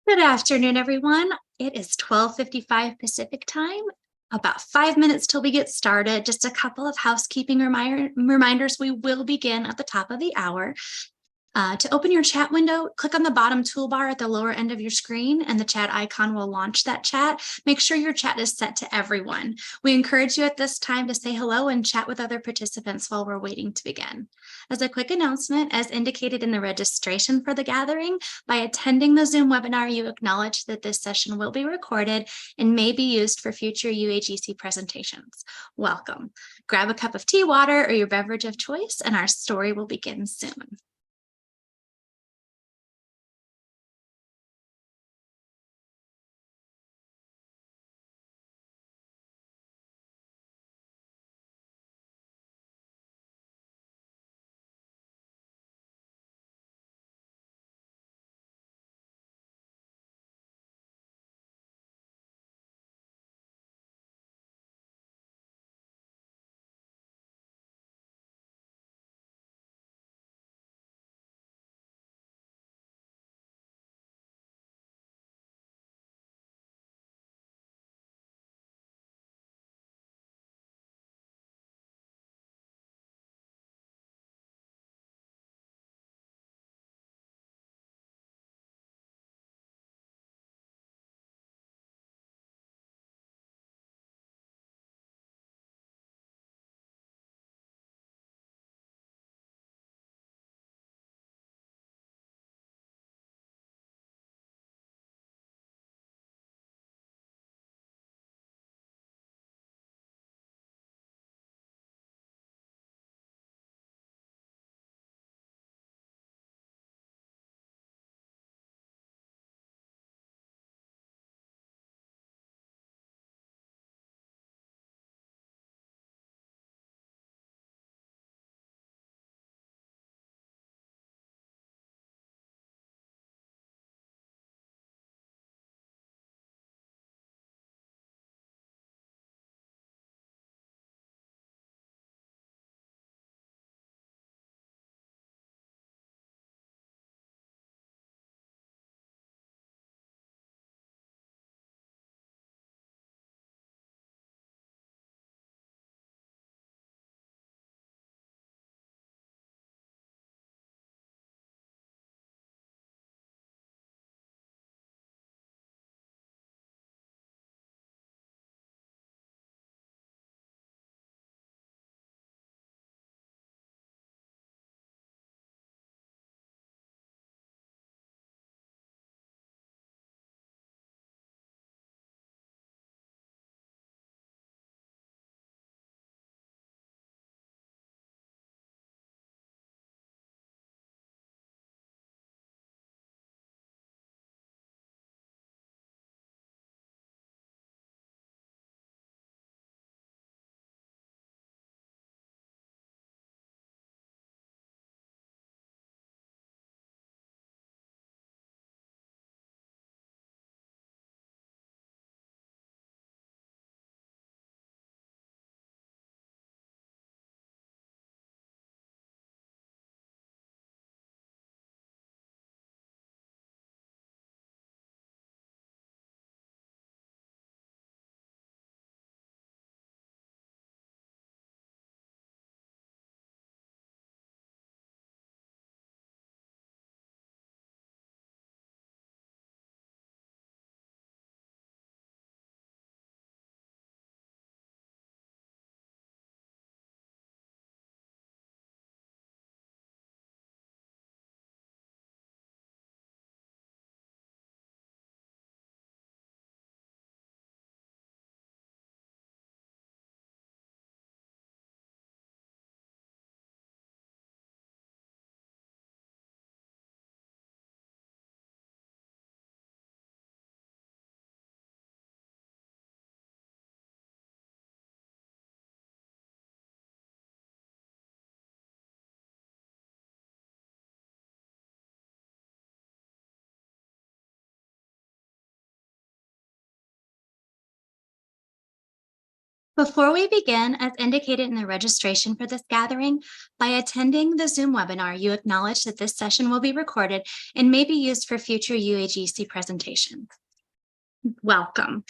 Good afternoon, everyone. It is 12:55 Pacific time. About 5 minutes till we get started. Just a couple of housekeeping reminders. We will begin at the top of the hour. To open your chat window, click on the bottom toolbar at the lower end of your screen, and the chat icon will launch that chat. Make sure your chat is set to everyone. We encourage you at this time to say hello and chat with other participants while we're waiting to begin. As a quick announcement, as indicated in the registration for the gathering, by attending the Zoom webinar, you acknowledge that this session will be recorded and may be used for future UAGC presentations. Welcome. Grab a cup of tea, water, or your beverage of choice, and our story will begin soon. Before we begin, as indicated in the registration for this gathering, by attending the Zoom webinar, you acknowledge that this session will be recorded and may be used for future UAGC presentations. Welcome.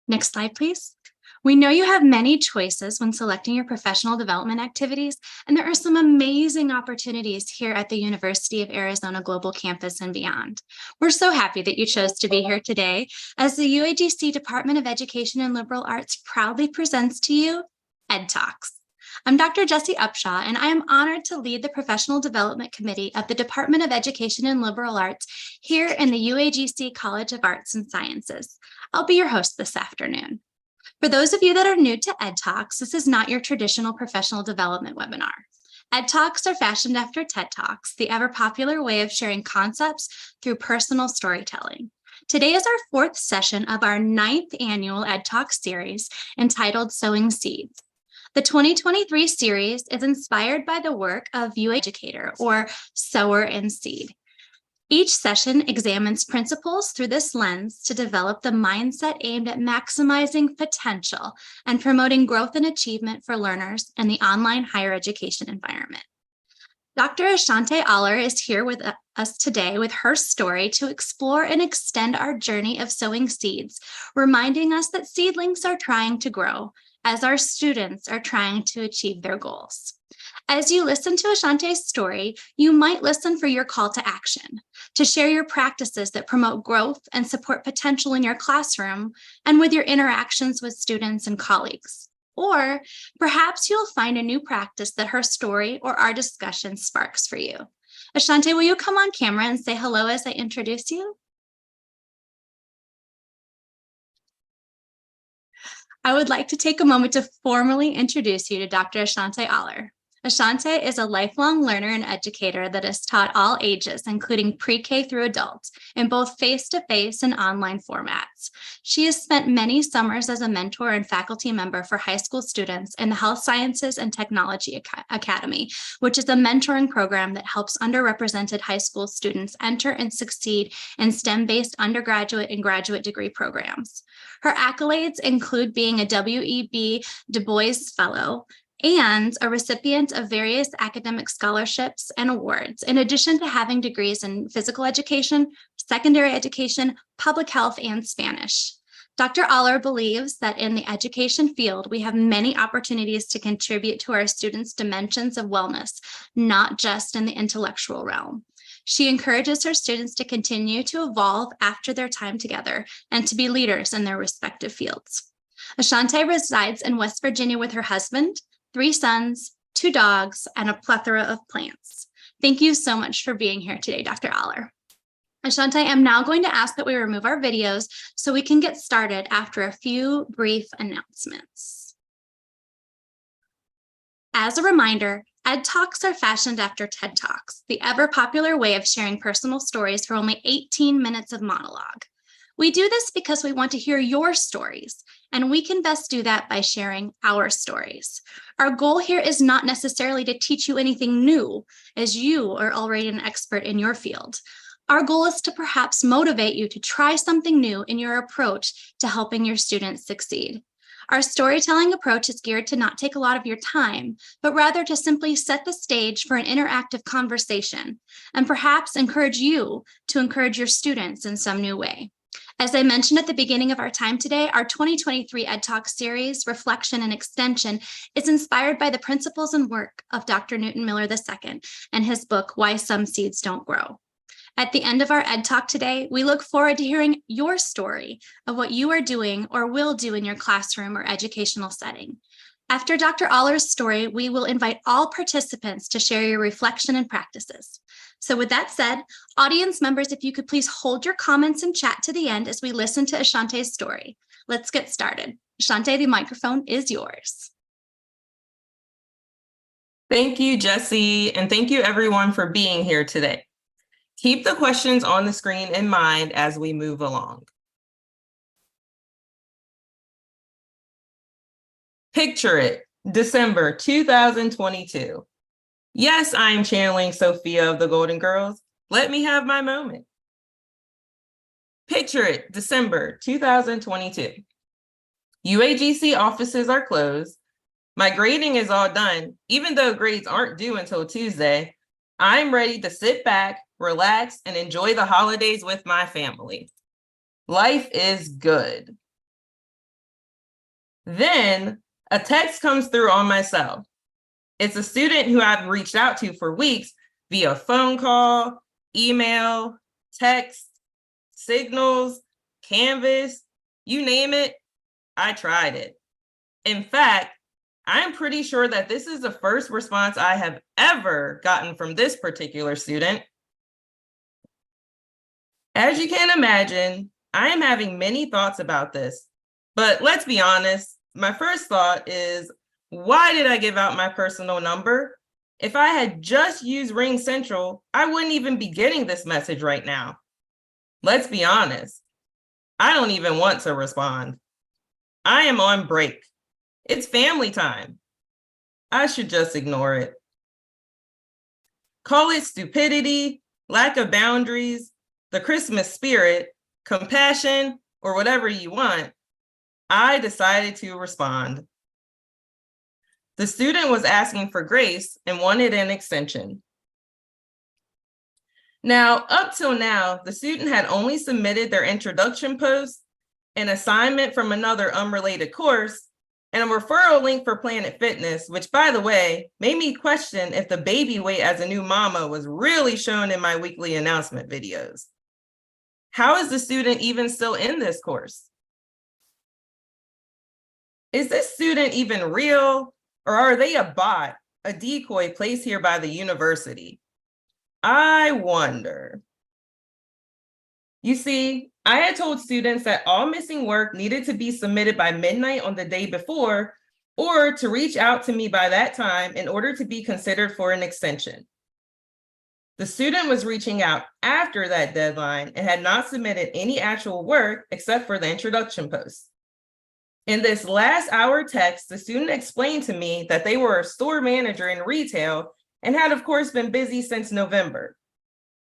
Next slide, please. We know you have many choices when selecting your professional development activities, and there are some amazing opportunities here at the University of Arizona Global Campus and beyond. We're so happy that you chose to be here today as the UAGC Department of Education and Liberal Arts proudly presents to you Ed Talks. I'm Dr. Jessie Upshaw, and I am honored to lead the Professional Development Committee of the Department of Education and Liberal Arts here in the UAGC College of Arts and Sciences. I'll be your host this afternoon. For those of you that are new to Ed Talks, this is not your traditional professional development webinar. Ed Talks are fashioned after TED Talks, the ever popular way of sharing concepts through personal storytelling. Today is our fourth session of our 9th annual Ed Talks series entitled Sowing Seeds. The 2023 series is inspired by the work of UA Educator, or Sower and Seed. Each session examines principles through this lens to develop the mindset aimed at maximizing potential and promoting growth and achievement for learners in the online higher education environment. Dr. Ashante Aller is here with us today with her story to explore and extend our journey of sowing seeds, reminding us that seedlings are trying to grow as our students are trying to achieve their goals. As you listen to Ashante's story, you might listen for your call to action, to share your practices that promote growth and support potential in your classroom and with your interactions with students and colleagues. Or perhaps you'll find a new practice that her story or our discussion sparks for you. Ashante, will you come on camera and say hello as I introduce you? I would like to take a moment to formally introduce you to Dr. Ashante Aller. Ashante is a lifelong learner and educator that has taught all ages, including pre-K through adults, in both face-to-face and online formats. She has spent many summers as a mentor and faculty member for high school students in the Health Sciences and Technology Academy, which is a mentoring program that helps underrepresented high school students enter and succeed in STEM-based undergraduate and graduate degree programs. Her accolades include being a W.E.B. Du Bois Fellow, and a recipient of various academic scholarships and awards, in addition to having degrees in physical education, secondary education, public health, and Spanish. Dr. Aller believes that in the education field, we have many opportunities to contribute to our students' dimensions of wellness, not just in the intellectual realm. She encourages her students to continue to evolve after their time together and to be leaders in their respective fields. Ashante resides in West Virginia with her husband, 3 sons, 2 dogs, and a plethora of plants. Thank you so much for being here today, Dr. Aller. Ashante, I'm now going to ask that we remove our videos so we can get started after a few brief announcements. As a reminder, Ed Talks are fashioned after TED Talks, the ever popular way of sharing personal stories for only 18 minutes of monologue. We do this because we want to hear your stories, and we can best do that by sharing our stories. Our goal here is not necessarily to teach you anything new, as you are already an expert in your field. Our goal is to perhaps motivate you to try something new in your approach to helping your students succeed. Our storytelling approach is geared to not take a lot of your time, but rather to simply set the stage for an interactive conversation, and perhaps encourage you to encourage your students in some new way. As I mentioned at the beginning of our time today, our 2023 Ed Talk series, Reflection and Extension, is inspired by the principles and work of Dr. Newton Miller II and his book, Why Some Seeds Don't Grow. At the end of our Ed Talk today, we look forward to hearing your story of what you are doing or will do in your classroom or educational setting. After Dr. Aller's story, we will invite all participants to share your reflection and practices. So with that said, audience members, if you could please hold your comments and chat to the end as we listen to Ashante's story. Let's get started. Ashante, the microphone is yours. Thank you, Jessie, and thank you everyone for being here today. Keep the questions on the screen in mind as we move along. Picture it, December 2022. Yes, I'm channeling Sophia of the Golden Girls. Let me have my moment. Picture it, December 2022. UAGC offices are closed. My grading is all done. Even though grades aren't due until Tuesday, I'm ready to sit back, relax, and enjoy the holidays with my family. Life is good. Then a text comes through on my cell. It's a student who I've reached out to for weeks via phone call, email, text, signals, Canvas, you name it, I tried it. In fact, I'm pretty sure that this is the first response I have ever gotten from this particular student. As you can imagine, I am having many thoughts about this, but let's be honest, my first thought is, why did I give out my personal number? If I had just used Ring Central, I wouldn't even be getting this message right now. Let's be honest, I don't even want to respond. I am on break. It's family time. I should just ignore it. Call it stupidity, lack of boundaries, the Christmas spirit, compassion, or whatever you want. I decided to respond. The student was asking for grace and wanted an extension. Now, up till now, the student had only submitted their introduction post, an assignment from another unrelated course, and a referral link for Planet Fitness, which, by the way, made me question if the baby weight as a new mama was really shown in my weekly announcement videos. How is the student even still in this course? Is this student even real, or are they a bot, a decoy placed here by the university? I wonder. You see, I had told students that all missing work needed to be submitted by midnight on the day before, or to reach out to me by that time in order to be considered for an extension. The student was reaching out after that deadline and had not submitted any actual work except for the introduction post. In this last hour text, the student explained to me that they were a store manager in retail and had, of course, been busy since November.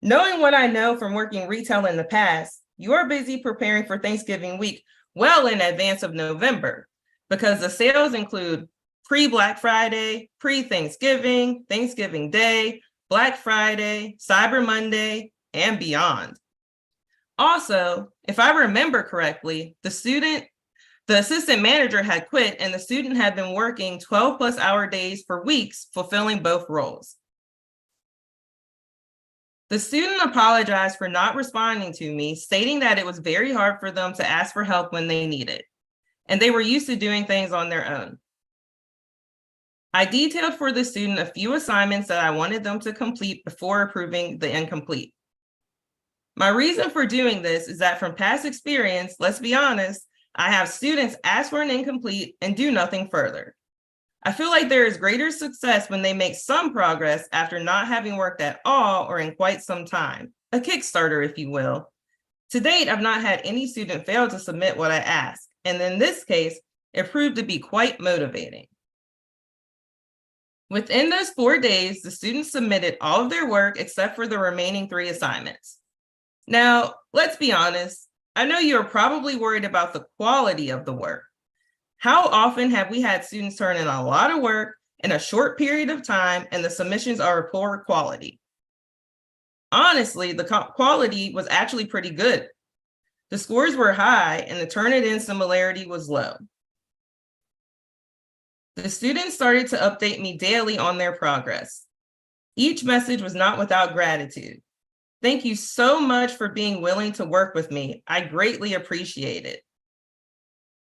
Knowing what I know from working retail in the past, you are busy preparing for Thanksgiving week well in advance of November, because the sales include pre-Black Friday, pre-Thanksgiving, Thanksgiving Day, Black Friday, Cyber Monday, and beyond. Also, if I remember correctly, the assistant manager had quit and the student had been working 12+ hour days for weeks, fulfilling both roles. The student apologized for not responding to me, stating that it was very hard for them to ask for help when they need it, and they were used to doing things on their own. I detailed for the student a few assignments that I wanted them to complete before approving the incomplete. My reason for doing this is that from past experience, let's be honest, I have students ask for an incomplete and do nothing further. I feel like there is greater success when they make some progress after not having worked at all or in quite some time, a Kickstarter, if you will. To date, I've not had any student fail to submit what I asked, and in this case, it proved to be quite motivating. Within those 4 days, the students submitted all of their work except for the remaining 3 assignments. Now, let's be honest, I know you're probably worried about the quality of the work. How often have we had students turn in a lot of work in a short period of time and the submissions are of poor quality? Honestly, the quality was actually pretty good. The scores were high and the Turnitin similarity was low. The students started to update me daily on their progress. Each message was not without gratitude. Thank you so much for being willing to work with me. I greatly appreciate it.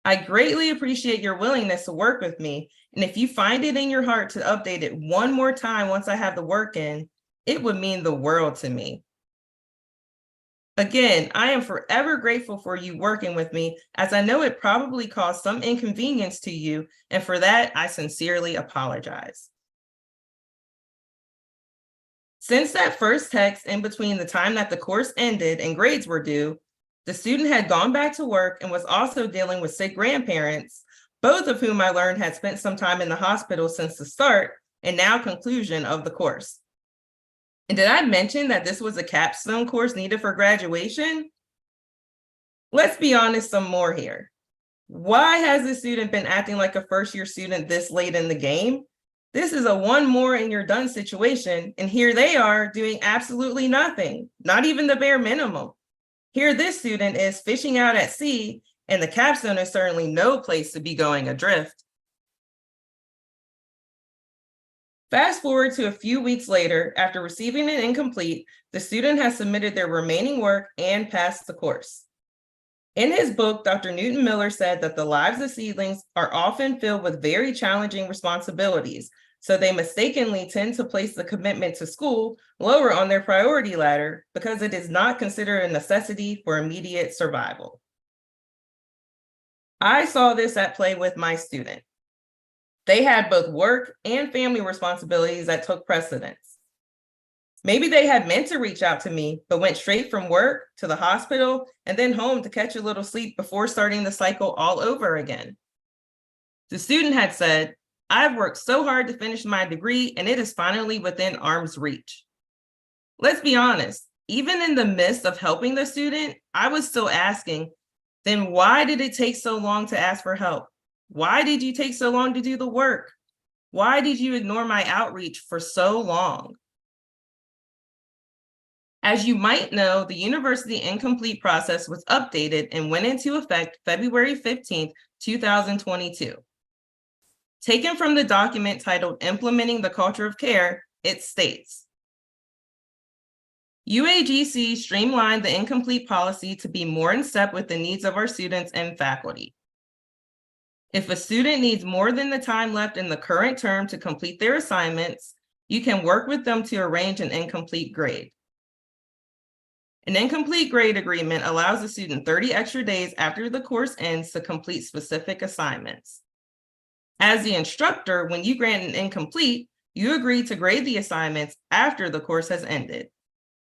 I greatly appreciate your willingness to work with me. And if you find it in your heart to update it one more time once I have the work in, it would mean the world to me. Again, I am forever grateful for you working with me, as I know it probably caused some inconvenience to you, and for that, I sincerely apologize. Since that first text in between the time that the course ended and grades were due, the student had gone back to work and was also dealing with sick grandparents, both of whom I learned had spent some time in the hospital since the start and now conclusion of the course. And did I mention that this was a capstone course needed for graduation? Let's be honest some more here. Why has this student been acting like a first-year student this late in the game? This is a one more and you're done situation, and here they are doing absolutely nothing, not even the bare minimum. Here this student is fishing out at sea, and the capstone is certainly no place to be going adrift. Fast forward to a few weeks later, after receiving an incomplete, the student has submitted their remaining work and passed the course. In his book, Dr. Newton Miller said that the lives of seedlings are often filled with very challenging responsibilities, so they mistakenly tend to place the commitment to school lower on their priority ladder because it is not considered a necessity for immediate survival. I saw this at play with my student. They had both work and family responsibilities that took precedence. Maybe they had meant to reach out to me, but went straight from work to the hospital and then home to catch a little sleep before starting the cycle all over again. The student had said, "I've worked so hard to finish my degree and it is finally within arm's reach." Let's be honest, even in the midst of helping the student, I was still asking, then why did it take so long to ask for help? Why did you take so long to do the work? Why did you ignore my outreach for so long? As you might know, the university incomplete process was updated and went into effect February 15th, 2022. Taken from the document titled Implementing the Culture of Care, it states, UAGC streamlined the incomplete policy to be more in step with the needs of our students and faculty. If a student needs more than the time left in the current term to complete their assignments, you can work with them to arrange an incomplete grade. An incomplete grade agreement allows the student 30 extra days after the course ends to complete specific assignments. As the instructor, when you grant an incomplete, you agree to grade the assignments after the course has ended.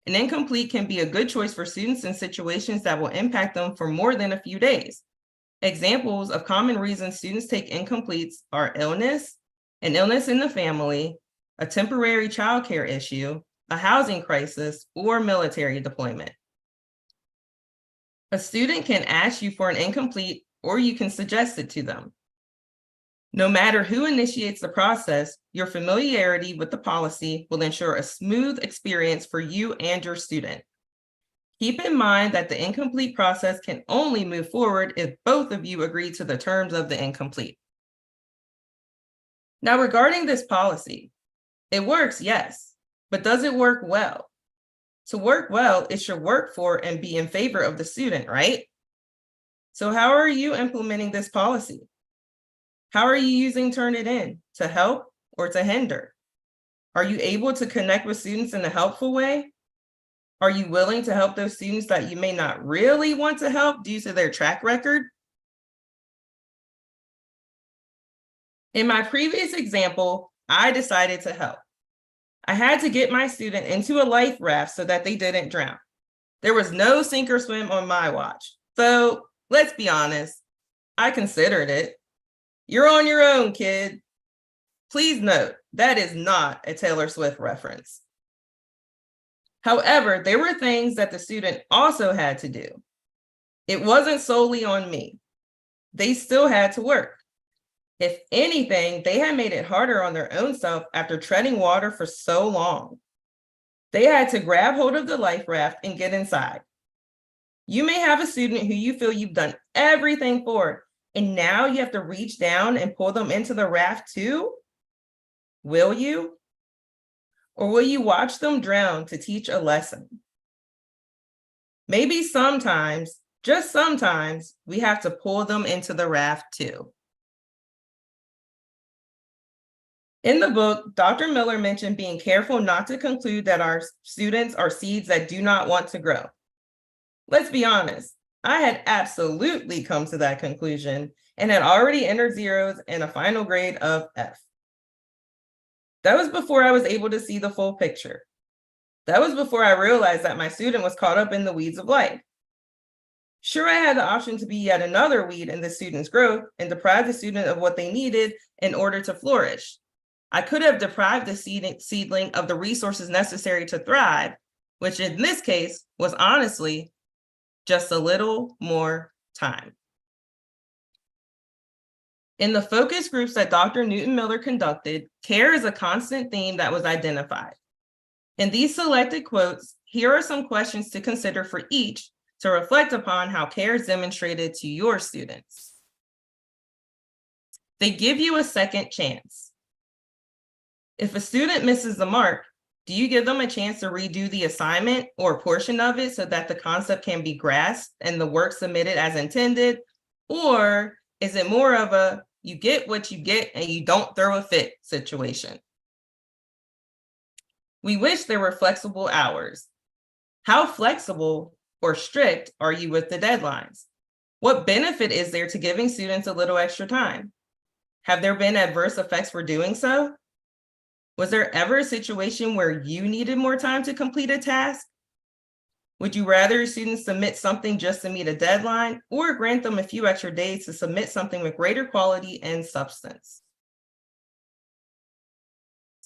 An incomplete can be a good choice for students in situations that will impact them for more than a few days. Examples of common reasons students take incompletes are illness, an illness in the family, a temporary childcare issue, a housing crisis, or military deployment. A student can ask you for an incomplete, or you can suggest it to them. No matter who initiates the process, your familiarity with the policy will ensure a smooth experience for you and your student. Keep in mind that the incomplete process can only move forward if both of you agree to the terms of the incomplete. Now, regarding this policy, it works, yes, but does it work well? To work well, it should work for and be in favor of the student, right? So how are you implementing this policy? How are you using Turnitin to help or to hinder? Are you able to connect with students in a helpful way? Are you willing to help those students that you may not really want to help due to their track record? In my previous example, I decided to help. I had to get my student into a life raft so that they didn't drown. There was no sink or swim on my watch. So let's be honest, I considered it. You're on your own, kid. Please note, that is not a Taylor Swift reference. However, there were things that the student also had to do. It wasn't solely on me. They still had to work. If anything, they had made it harder on their own self after treading water for so long. They had to grab hold of the life raft and get inside. You may have a student who you feel you've done everything for, and now you have to reach down and pull them into the raft too? Will you? Or will you watch them drown to teach a lesson? Maybe sometimes, just sometimes, we have to pull them into the raft too. In the book, Dr. Miller mentioned being careful not to conclude that our students are seeds that do not want to grow. Let's be honest, I had absolutely come to that conclusion and had already entered zeros and a final grade of F. That was before I was able to see the full picture. That was before I realized that my student was caught up in the weeds of life. Sure, I had the option to be yet another weed in the student's growth and deprive the student of what they needed in order to flourish. I could have deprived the seedling of the resources necessary to thrive, which in this case was honestly just a little more time. In the focus groups that Dr. Newton-Miller conducted, care is a constant theme that was identified. In these selected quotes, here are some questions to consider for each to reflect upon how care is demonstrated to your students. They give you a second chance. If a student misses the mark, do you give them a chance to redo the assignment or portion of it so that the concept can be grasped and the work submitted as intended? Or is it more of a you get what you get and you don't throw a fit situation? We wish there were flexible hours. How flexible or strict are you with the deadlines? What benefit is there to giving students a little extra time? Have there been adverse effects for doing so? Was there ever a situation where you needed more time to complete a task? Would you rather your students submit something just to meet a deadline or grant them a few extra days to submit something with greater quality and substance?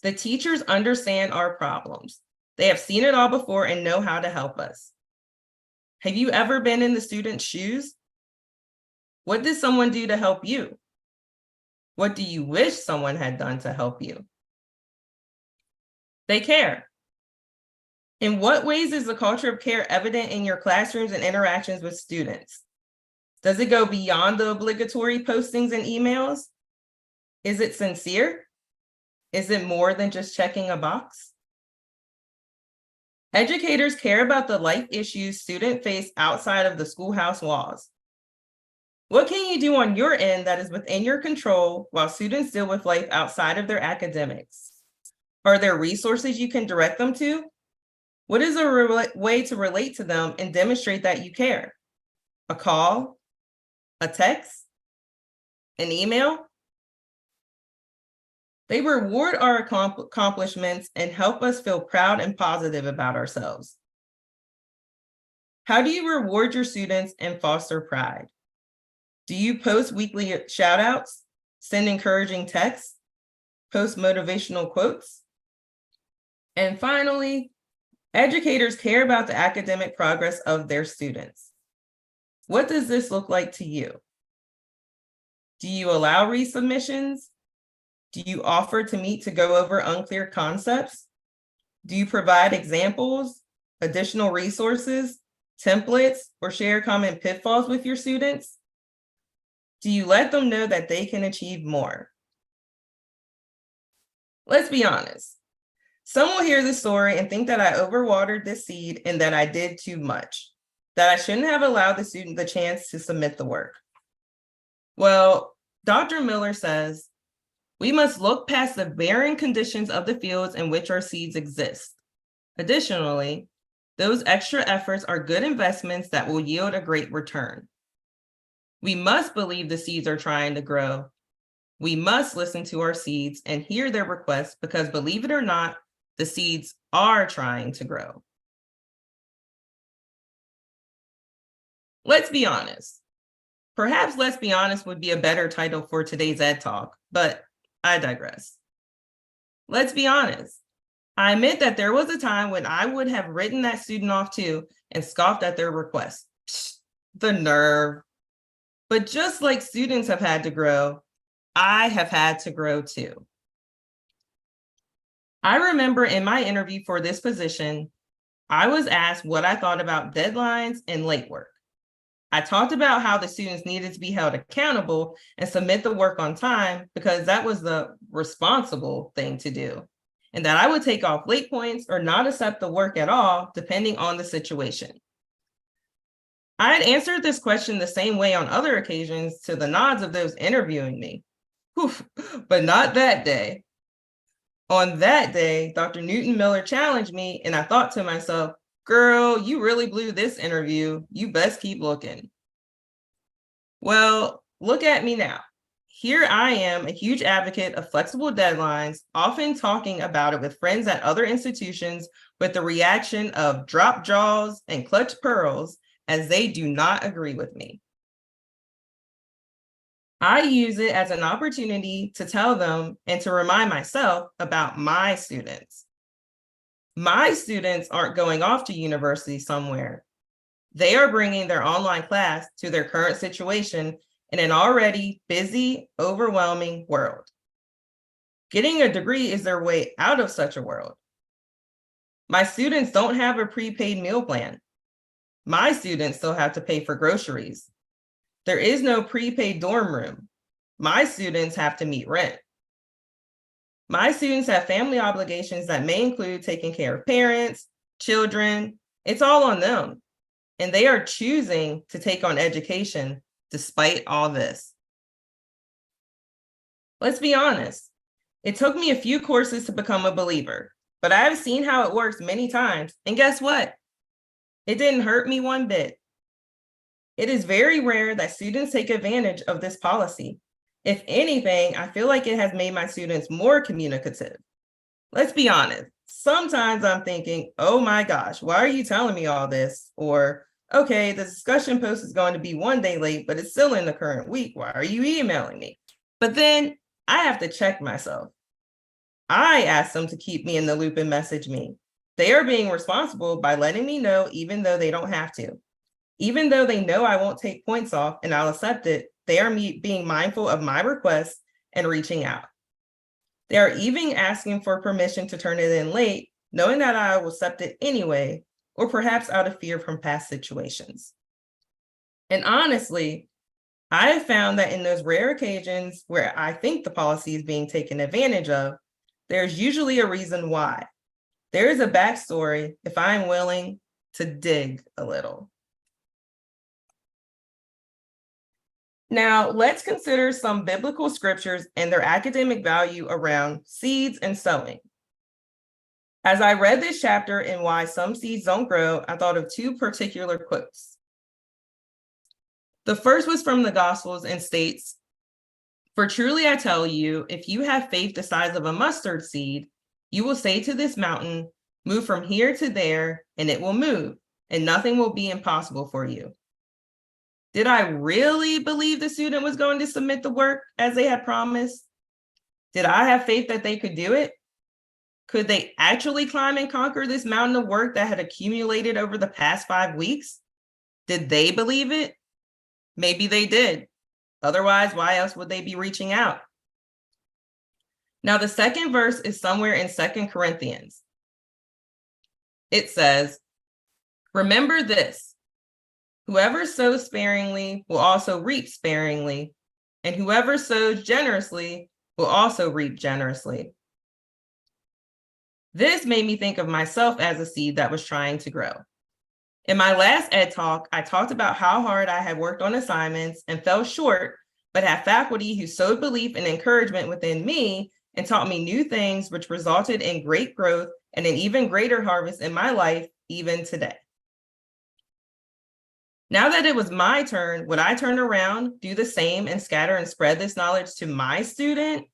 The teachers understand our problems. They have seen it all before and know how to help us. Have you ever been in the student's shoes? What did someone do to help you? What do you wish someone had done to help you? They care. In what ways is the culture of care evident in your classrooms and interactions with students? Does it go beyond the obligatory postings and emails? Is it sincere? Is it more than just checking a box? Educators care about the life issues students face outside of the schoolhouse walls. What can you do on your end that is within your control while students deal with life outside of their academics? Are there resources you can direct them to? What is a way to relate to them and demonstrate that you care? A call? A text? An email? They reward our accomplishments and help us feel proud and positive about ourselves. How do you reward your students and foster pride? Do you post weekly shout outs, send encouraging texts, post motivational quotes? And finally, educators care about the academic progress of their students. What does this look like to you? Do you allow resubmissions? Do you offer to meet to go over unclear concepts? Do you provide examples, additional resources, templates, or share common pitfalls with your students? Do you let them know that they can achieve more? Let's be honest. Some will hear this story and think that I overwatered this seed and that I did too much, that I shouldn't have allowed the student the chance to submit the work. Well, Dr. Miller says, we must look past the barren conditions of the fields in which our seeds exist. Additionally, those extra efforts are good investments that will yield a great return. We must believe the seeds are trying to grow. We must listen to our seeds and hear their requests because, believe it or not, the seeds are trying to grow. Let's be honest. Perhaps let's be honest would be a better title for today's Ed Talk, but I digress. Let's be honest. I admit that there was a time when I would have written that student off too and scoffed at their request. Psh, the nerve. But just like students have had to grow, I have had to grow too. I remember in my interview for this position, I was asked what I thought about deadlines and late work. I talked about how the students needed to be held accountable and submit the work on time because that was the responsible thing to do, and that I would take off late points or not accept the work at all, depending on the situation. I had answered this question the same way on other occasions to the nods of those interviewing me. Oof, but not that day. On that day, Dr. Newton-Miller challenged me, and I thought to myself, girl, you really blew this interview. You best keep looking. Well, look at me now. Here I am, a huge advocate of flexible deadlines, often talking about it with friends at other institutions with the reaction of drop jaws and clutch pearls as they do not agree with me. I use it as an opportunity to tell them and to remind myself about my students. My students aren't going off to university somewhere. They are bringing their online class to their current situation in an already busy, overwhelming world. Getting a degree is their way out of such a world. My students don't have a prepaid meal plan. My students still have to pay for groceries. There is no prepaid dorm room. My students have to meet rent. My students have family obligations that may include taking care of parents, children. It's all on them. And they are choosing to take on education despite all this. Let's be honest. It took me a few courses to become a believer, but I have seen how it works many times. And guess what? It didn't hurt me one bit. It is very rare that students take advantage of this policy. If anything, I feel like it has made my students more communicative. Let's be honest. Sometimes I'm thinking, oh my gosh, why are you telling me all this? Or, okay, the discussion post is going to be one day late, but it's still in the current week. Why are you emailing me? But then I have to check myself. I asked them to keep me in the loop and message me. They are being responsible by letting me know even though they don't have to. Even though they know I won't take points off and I'll accept it, they are being mindful of my requests and reaching out. They are even asking for permission to turn it in late, knowing that I will accept it anyway, or perhaps out of fear from past situations. And honestly, I have found that in those rare occasions where I think the policy is being taken advantage of, there's usually a reason why. There is a backstory if I'm willing to dig a little. Now, let's consider some biblical scriptures and their academic value around seeds and sowing. As I read this chapter and why some seeds don't grow, I thought of two particular quotes. The first was from the Gospels and states, "For truly I tell you, if you have faith the size of a mustard seed, you will say to this mountain, 'Move from here to there,' and it will move, and nothing will be impossible for you." Did I really believe the student was going to submit the work as they had promised? Did I have faith that they could do it? Could they actually climb and conquer this mountain of work that had accumulated over the past 5 weeks? Did they believe it? Maybe they did. Otherwise, why else would they be reaching out? Now, the second verse is somewhere in 2 Corinthians. It says, "Remember this, whoever sows sparingly will also reap sparingly, and whoever sows generously will also reap generously." This made me think of myself as a seed that was trying to grow. In my last ed talk, I talked about how hard I had worked on assignments and fell short, but had faculty who sowed belief and encouragement within me and taught me new things, which resulted in great growth and an even greater harvest in my life, even today. Now that it was my turn, would I turn around, do the same, and scatter and spread this knowledge to my student?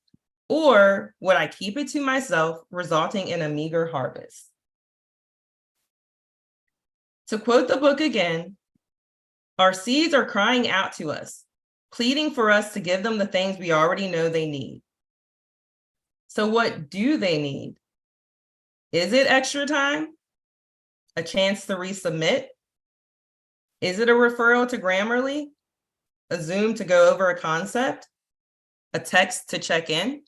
Or would I keep it to myself, resulting in a meager harvest? To quote the book again, "Our seeds are crying out to us, pleading for us to give them the things we already know they need." So what do they need? Is it extra time? A chance to resubmit? Is it a referral to Grammarly? A Zoom to go over a concept? A text to check in?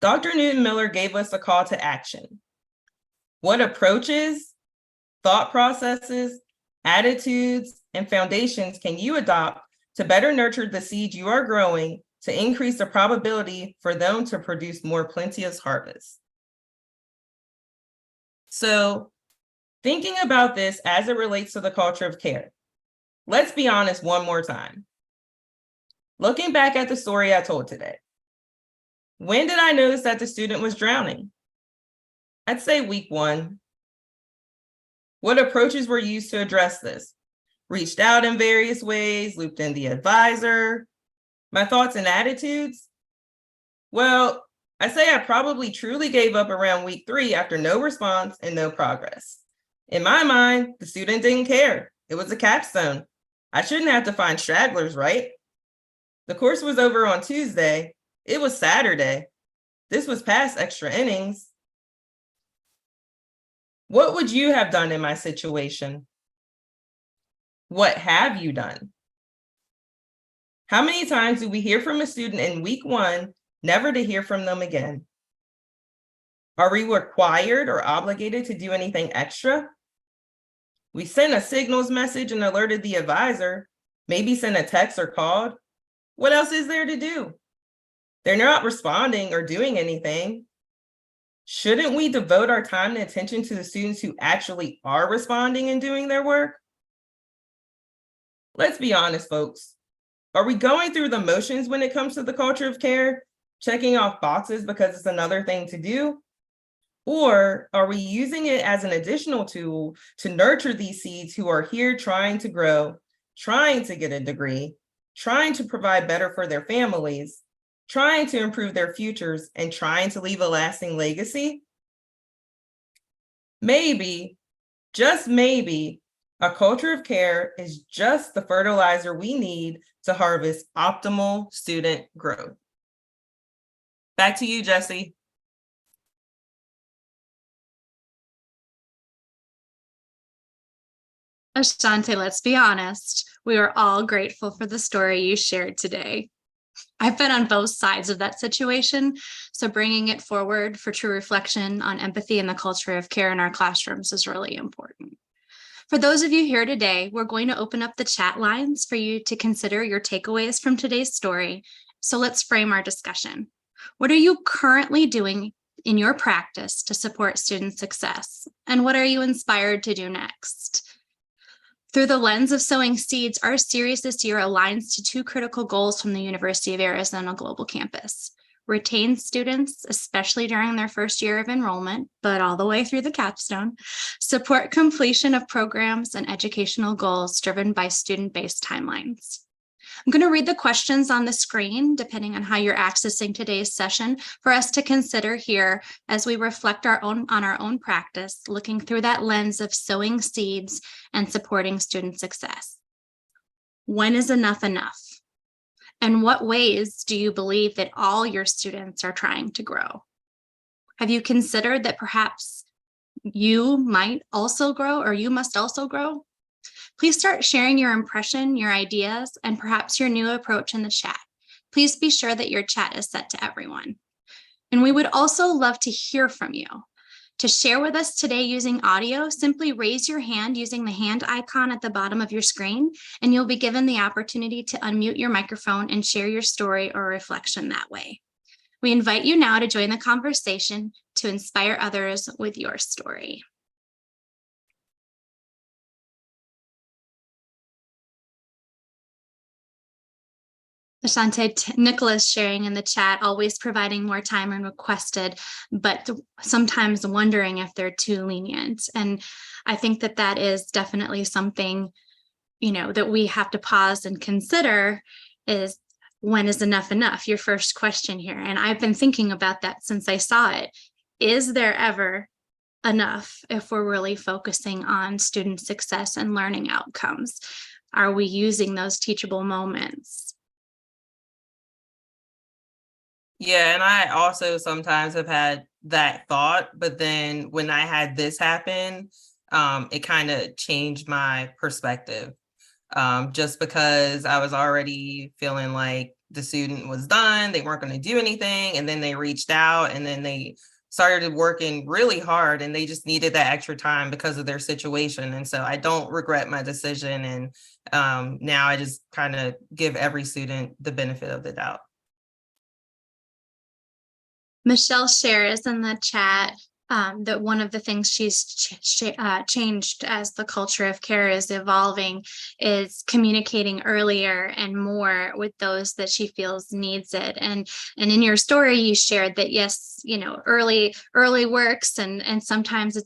Dr. Newton Miller gave us a call to action. What approaches, thought processes, attitudes, and foundations can you adopt to better nurture the seeds you are growing to increase the probability for them to produce more plenteous harvests? So, thinking about this as it relates to the culture of care, let's be honest one more time. Looking back at the story I told today, when did I notice that the student was drowning? I'd say week 1. What approaches were used to address this? Reached out in various ways, looped in the advisor. My thoughts and attitudes? Well, I say I probably truly gave up around week 3 after no response and no progress. In my mind, the student didn't care. It was a capstone. I shouldn't have to find stragglers, right? The course was over on Tuesday. It was Saturday. This was past extra innings. What would you have done in my situation? What have you done? How many times do we hear from a student in week 1, never to hear from them again? Are we required or obligated to do anything extra? We sent a signals message and alerted the advisor, maybe sent a text or called. What else is there to do? They're not responding or doing anything. Shouldn't we devote our time and attention to the students who actually are responding and doing their work? Let's be honest, folks. Are we going through the motions when it comes to the culture of care, checking off boxes because it's another thing to do? Or are we using it as an additional tool to nurture these seeds who are here trying to grow, trying to get a degree, trying to provide better for their families, trying to improve their futures, and trying to leave a lasting legacy? Maybe, just maybe, a culture of care is just the fertilizer we need to harvest optimal student growth. Back to you, Jesse. Ashante, let's be honest. We are all grateful for the story you shared today. I've been on both sides of that situation, so bringing it forward for true reflection on empathy and the culture of care in our classrooms is really important. For those of you here today, we're going to open up the chat lines for you to consider your takeaways from today's story. So let's frame our discussion. What are you currently doing in your practice to support student success? And what are you inspired to do next? Through the lens of sowing seeds, our series this year aligns to 2 critical goals from the University of Arizona Global Campus. Retain students, especially during their first year of enrollment, but all the way through the capstone. Support completion of programs and educational goals driven by student-based timelines. I'm going to read the questions on the screen, depending on how you're accessing today's session, for us to consider here as we reflect on our own practice, looking through that lens of sowing seeds and supporting student success. When is enough enough? And what ways do you believe that all your students are trying to grow? Have you considered that perhaps you might also grow, or you must also grow? Please start sharing your impression, your ideas, and perhaps your new approach in the chat. Please be sure that your chat is set to everyone. And we would also love to hear from you. To share with us today using audio, simply raise your hand using the hand icon at the bottom of your screen, and you'll be given the opportunity to unmute your microphone and share your story or reflection that way. We invite you now to join the conversation to inspire others with your story. Ashante, Nicholas sharing in the chat, always providing more time when requested, but sometimes wondering if they're too lenient. And I think that that is definitely something, that we have to pause and consider is, when is enough enough? Your first question here. And I've been thinking about that since I saw it. Is there ever enough if we're really focusing on student success and learning outcomes? Are we using those teachable moments? Yeah, and I also sometimes have had that thought, but then when I had this happen, it kind of changed my perspective. Just because I was already feeling like the student was done, they weren't going to do anything, and then they reached out and then they started working really hard and they just needed that extra time because of their situation. And so I don't regret my decision. And now I just kind of give every student the benefit of the doubt. Michelle shares in the chat that one of the things she's changed as the culture of care is evolving is communicating earlier and more with those that she feels needs it. And in your story, you shared that, yes, early works, and sometimes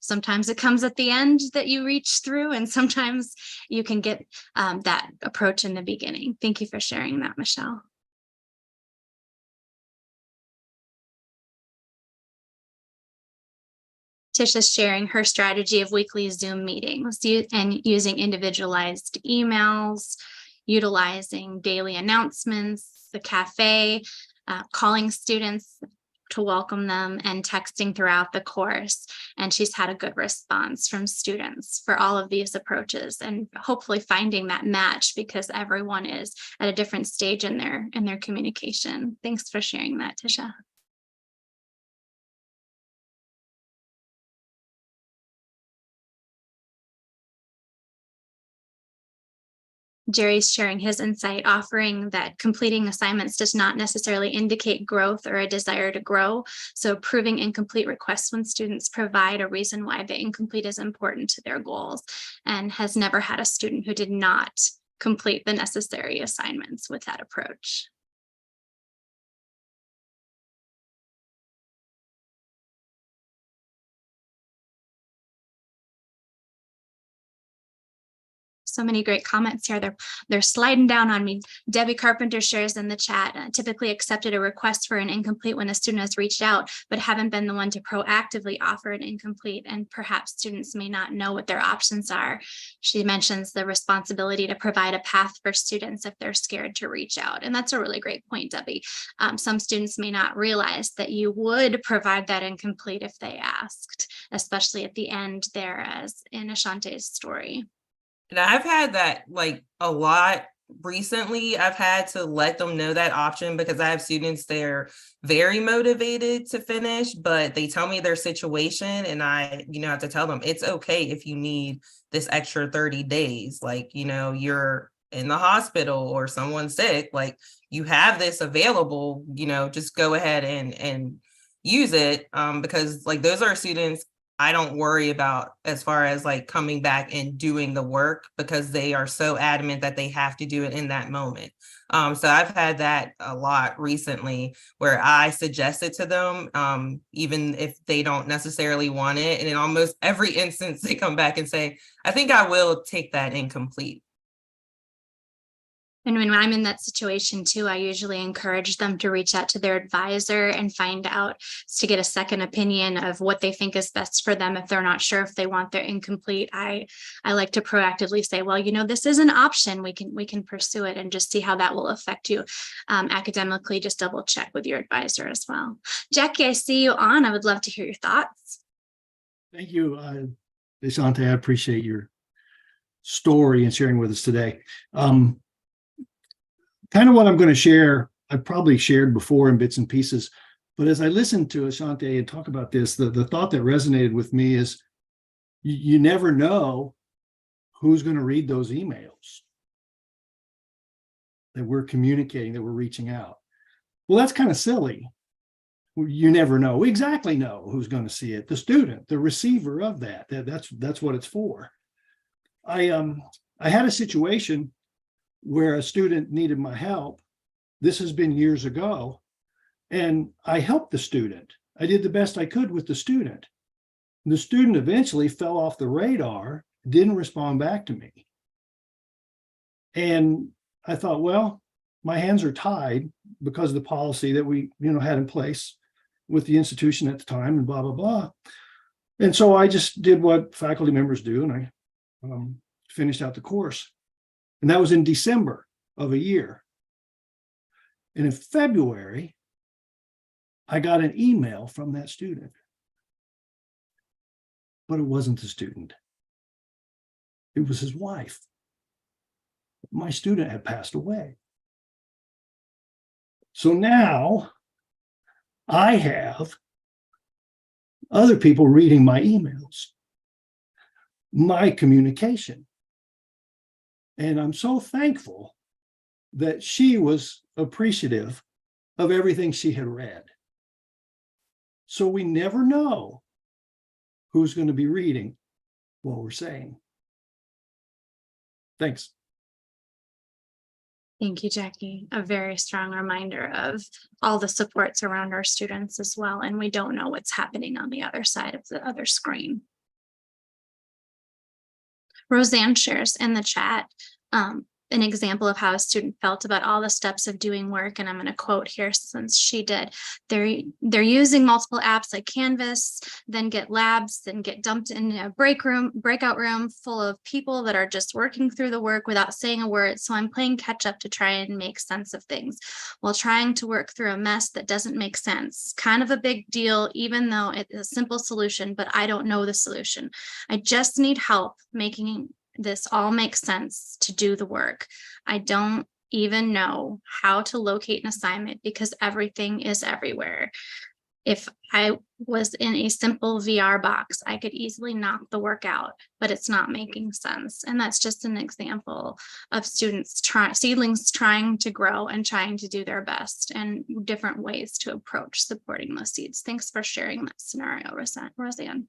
sometimes it comes at the end that you reach through, and sometimes you can get that approach in the beginning. Thank you for sharing that, Michelle. Tisha's sharing her strategy of weekly Zoom meetings and using individualized emails, utilizing daily announcements, the cafe, calling students to welcome them and texting throughout the course. And she's had a good response from students for all of these approaches, and hopefully finding that match, because everyone is at a different stage in their communication. Thanks for sharing that, Tisha. Jerry's sharing his insight, offering that completing assignments does not necessarily indicate growth or a desire to grow. So approving incomplete requests when students provide a reason why the incomplete is important to their goals, and has never had a student who did not complete the necessary assignments with that approach. So many great comments here. They're sliding down on me. Debbie Carpenter shares in the chat, typically accepted a request for an incomplete when a student has reached out, but haven't been the one to proactively offer an incomplete, and perhaps students may not know what their options are. She mentions the responsibility to provide a path for students if they're scared to reach out. And that's a really great point, Debbie. Some students may not realize that you would provide that incomplete if they asked, especially at the end there, as in Ashante's story. And I've had that like a lot recently. I've had to let them know that option, because I have students, they're very motivated to finish, but they tell me their situation, and I, have to tell them it's okay if you need this extra 30 days. Like, you're in the hospital or someone's sick, like you have this available, just go ahead and use it. Because like those are students I don't worry about as far as like coming back and doing the work, because they are so adamant that they have to do it in that moment. So I've had that a lot recently, where I suggest it to them, even if they don't necessarily want it. And in almost every instance, they come back and say, I think I will take that incomplete. And when I'm in that situation too, I usually encourage them to reach out to their advisor and find out, to get a second opinion of what they think is best for them. If they're not sure if they want their incomplete, I like to proactively say, well, this is an option. We can pursue it, and just see how that will affect you academically. Just double check with your advisor as well. Jackie, I see you on. I would love to hear your thoughts. Thank you, Asante. I appreciate your story and sharing with us today. Kind of what I'm going to share, I've probably shared before in bits and pieces, but as I listened to Asante and talk about this, the thought that resonated with me is you never know who's going to read those emails that we're communicating, that we're reaching out. Well, that's kind of silly. You never know. We exactly know who's going to see it. The student, the receiver of that's what it's for. I had a situation where a student needed my help. This has been years ago, and I helped the student. I did the best I could with the student. The student eventually fell off the radar, didn't respond back to me. And I thought, well, my hands are tied because of the policy that we, had in place with the institution at the time, and blah, blah, blah. And so I just did what faculty members do, and I finished out the course. And that was in December of a year. And in February, I got an email from that student. But it wasn't the student. It was his wife. My student had passed away. So now I have other people reading my emails, my communication. And I'm so thankful that she was appreciative of everything she had read. So we never know who's going to be reading what we're saying. Thanks. Thank you, Jackie. A very strong reminder of all the supports around our students as well. And we don't know what's happening on the other side of the other screen. Roseanne shares in the chat, an example of how a student felt about all the steps of doing work. And I'm going to quote here since she did. They're using multiple apps like Canvas, then get labs, then get dumped in a breakout room full of people that are just working through the work without saying a word. So I'm playing catch up to try and make sense of things while trying to work through a mess that doesn't make sense. Kind of a big deal, even though it's a simple solution, but I don't know the solution. I just need help making this all makes sense to do the work. I don't even know how to locate an assignment because everything is everywhere. If I was in a simple VR box, I could easily knock the work out, but it's not making sense. And that's just an example of seedlings trying to grow and trying to do their best, and different ways to approach supporting those seeds. Thanks for sharing that scenario, Roseanne.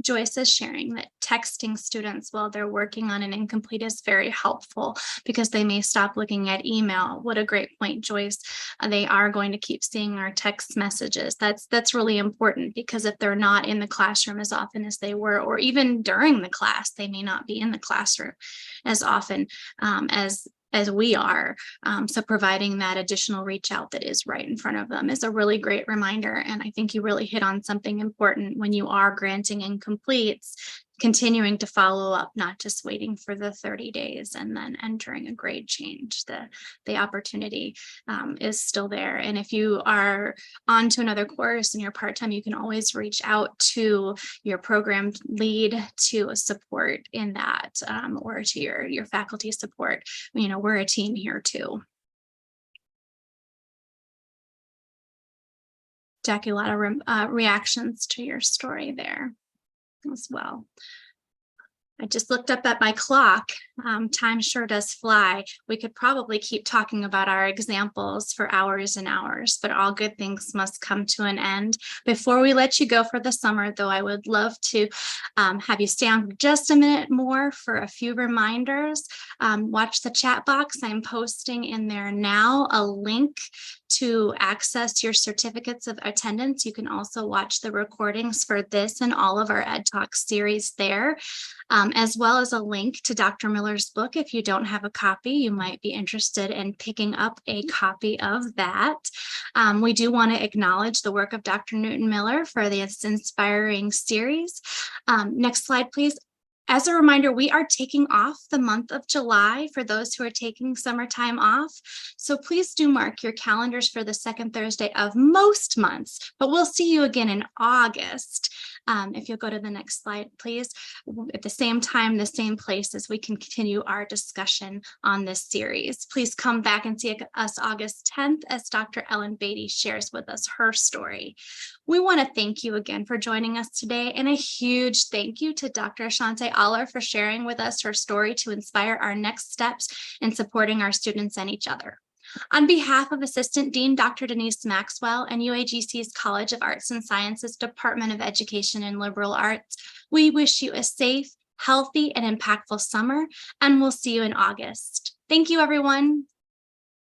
Joyce is sharing that texting students while they're working on an incomplete is very helpful because they may stop looking at email. What a great point, Joyce. They are going to keep seeing our text messages. That's really important, because if they're not in the classroom as often as they were, or even during the class, they may not be in the classroom as often as we are. So providing that additional reach out that is right in front of them is a really great reminder. And I think you really hit on something important when you are granting incompletes, continuing to follow up, not just waiting for the 30 days and then entering a grade change. The opportunity is still there. And if you are on to another course and you're part-time, you can always reach out to your program lead to support in that, or to your faculty support. You know, we're a team here too. Jackie, a lot of reactions to your story there as well. I just looked up at my clock. Time sure does fly. We could probably keep talking about our examples for hours and hours, but all good things must come to an end. Before we let you go for the summer, though, I would love to have you stay on for just a minute more for a few reminders. Watch the chat box. I'm posting in there now a link to access your certificates of attendance. You can also watch the recordings for this and all of our Ed Talk series there, as well as a link to Dr. Miller's book. If you don't have a copy, you might be interested in picking up a copy of that. We do want to acknowledge the work of Dr. Newton Miller for this inspiring series. Next slide, please. As a reminder, we are taking off the month of July for those who are taking summertime off. So please do mark your calendars for the second Thursday of most months, but we'll see you again in August. If you'll go to the next slide, please. At the same time, the same place, as we can continue our discussion on this series. Please come back and see us August 10th as Dr. Ellen Beatty shares with us her story. We want to thank you again for joining us today, and a huge thank you to Dr. Ashante Aller for sharing with us her story to inspire our next steps in supporting our students and each other. On behalf of Assistant Dean Dr. Denise Maxwell and UAGC's College of Arts and Sciences Department of Education and Liberal Arts, we wish you a safe, healthy, and impactful summer, and we'll see you in August. Thank you, everyone.